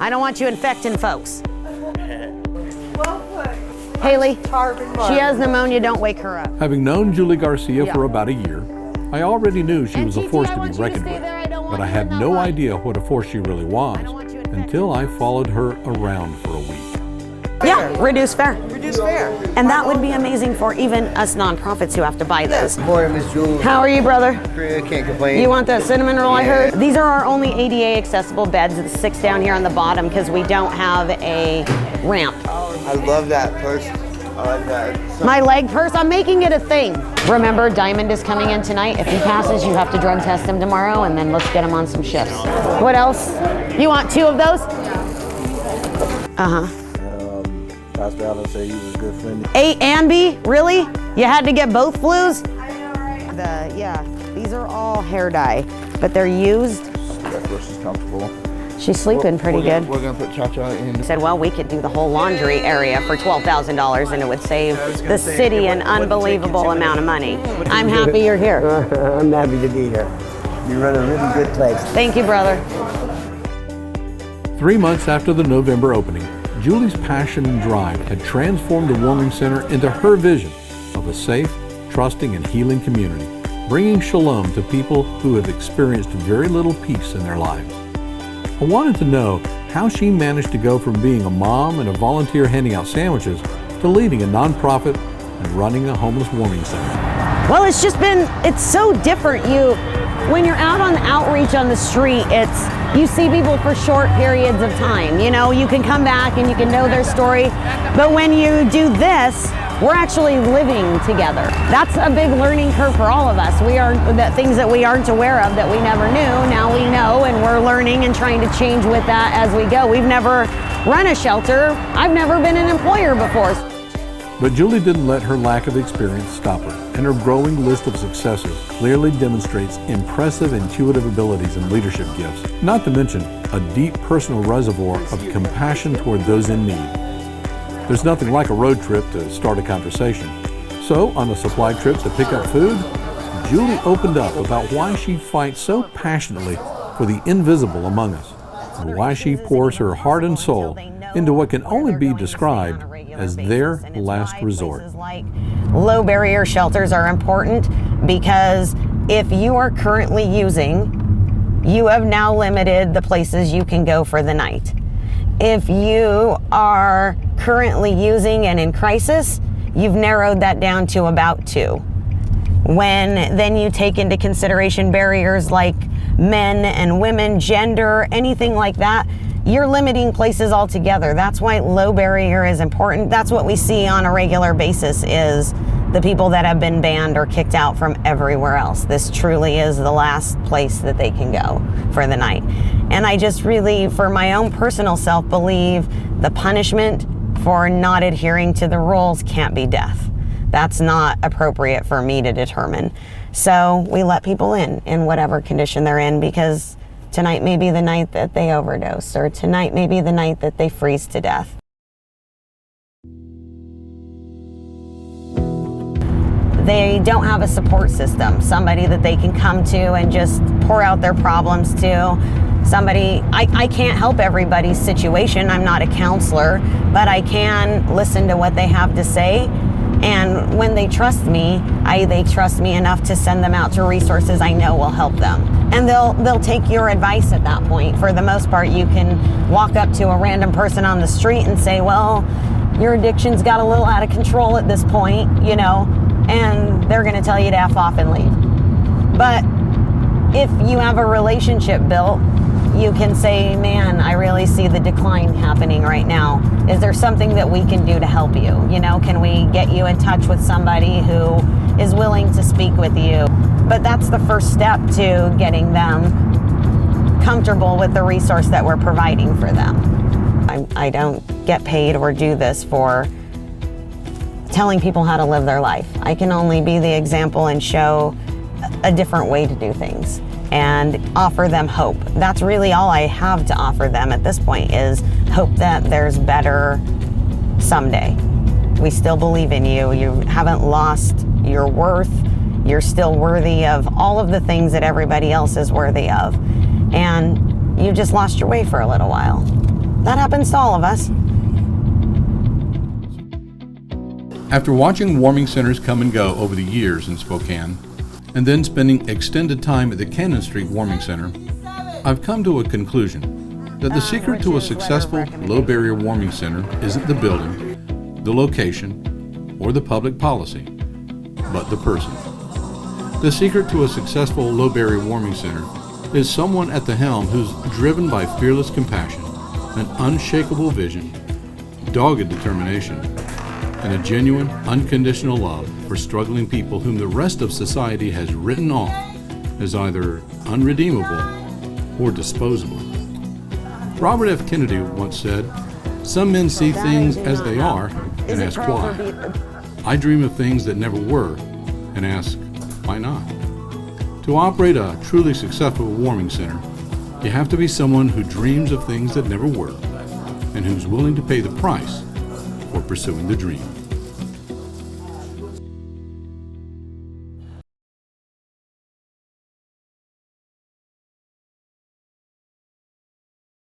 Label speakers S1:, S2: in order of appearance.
S1: I don't want you infecting folks. Haley, she has pneumonia, don't wake her up.
S2: Having known Julie Garcia for about a year, I already knew she was a force to be reckoned with, but I had no idea what a force she really was until I followed her around for a week.
S1: Yeah, reduce fare.
S3: Reduce fare.
S1: And that would be amazing for even us nonprofits who have to buy this.
S3: Good morning, Miss Julie.
S1: How are you, brother?
S3: Great, can't complain.
S1: You want that cinnamon roll I heard? These are our only ADA accessible beds. The 6 down here on the bottom because we don't have a ramp.
S3: I love that purse. I like that.
S1: My leg purse, I'm making it a thing. Remember, Diamond is coming in tonight. If he passes, you have to drug test him tomorrow, and then let's get him on some shifts. What else? You want 2 of those? Uh-huh.
S3: Pastor Allen said he was a good friend.
S1: A and B? Really? You had to get both flus? I know, right? Yeah, these are all hair dye, but they're used.
S3: That's where she's comfortable.
S1: She's sleeping pretty good.
S3: We're gonna put Cha-Cha in.
S1: I said, well, we could do the whole laundry area for $12,000 and it would save the city an unbelievable amount of money. I'm happy you're here.
S3: I'm happy to be here. You run a really good place.
S1: Thank you, brother.
S2: 3 months after the November opening, Julie's passion and drive had transformed the warming center into her vision of a safe, trusting, and healing community, bringing shalom to people who have experienced very little peace in their lives. I wanted to know how she managed to go from being a mom and a volunteer handing out sandwiches to leading a nonprofit and running a homeless warming center.
S1: Well, it's so different. When you're out on outreach on the street, you see people for short periods of time. You know, you can come back and you can know their story. But when you do this, we're actually living together. That's a big learning curve for all of us. Things that we aren't aware of that we never knew, now we know, and we're learning and trying to change with that as we go. We've never run a shelter. I've never been an employer before.
S2: But Julie didn't let her lack of experience stop her, and her growing list of successes clearly demonstrates impressive intuitive abilities and leadership gifts, not to mention a deep personal reservoir of compassion toward those in need. There's nothing like a road trip to start a conversation. So, on a supply trip to pick up food, Julie opened up about why she fights so passionately for the invisible among us, and why she pours her heart and soul into what can only be described as their last resort.
S1: Low barrier shelters are important because if you are currently using, you have now limited the places you can go for the night. If you are currently using and in crisis, you've narrowed that down to about 2. When then you take into consideration barriers like men and women, gender, anything like that, you're limiting places altogether. That's why low barrier is important. That's what we see on a regular basis is the people that have been banned or kicked out from everywhere else. This truly is the last place that they can go for the night. And I just really, for my own personal self, believe the punishment for not adhering to the rules can't be death. That's not appropriate for me to determine. So we let people in whatever condition they're in, because tonight may be the night that they overdose, or tonight may be the night that they freeze to death. They don't have a support system, somebody that they can come to and just pour out their problems to. I can't help everybody's situation. I'm not a counselor, but I can listen to what they have to say. And when they trust me, they trust me enough to send them out to resources I know will help them. And they'll take your advice at that point. For the most part, you can walk up to a random person on the street and say, well, your addiction's got a little out of control at this point, and they're gonna tell you to F off and leave. But if you have a relationship built, you can say, man, I really see the decline happening right now. Is there something that we can do to help you? Can we get you in touch with somebody who is willing to speak with you? But that's the first step to getting them comfortable with the resource that we're providing for them. I don't get paid or do this for telling people how to live their life. I can only be the example and show a different way to do things and offer them hope. That's really all I have to offer them at this point, is hope that there's better someday. We still believe in you. You haven't lost your worth. You're still worthy of all of the things that everybody else is worthy of. And you just lost your way for a little while. That happens to all of us.
S2: After watching warming centers come and go over the years in Spokane, and then spending extended time at the Cannon Street Warming Center, I've come to a conclusion that the secret to a successful low-barrier warming center isn't the building, the location, or the public policy, but the person. The secret to a successful low-barrier warming center is someone at the helm who's driven by fearless compassion, an unshakable vision, dogged determination, and a genuine, unconditional love for struggling people whom the rest of society has written off as either unredeemable or disposable. Robert F. Kennedy once said, "Some men see things as they are and ask why. I dream of things that never were and ask, why not?" To operate a truly successful warming center, you have to be someone who dreams of things that never were and who's willing to pay the price for pursuing the dream.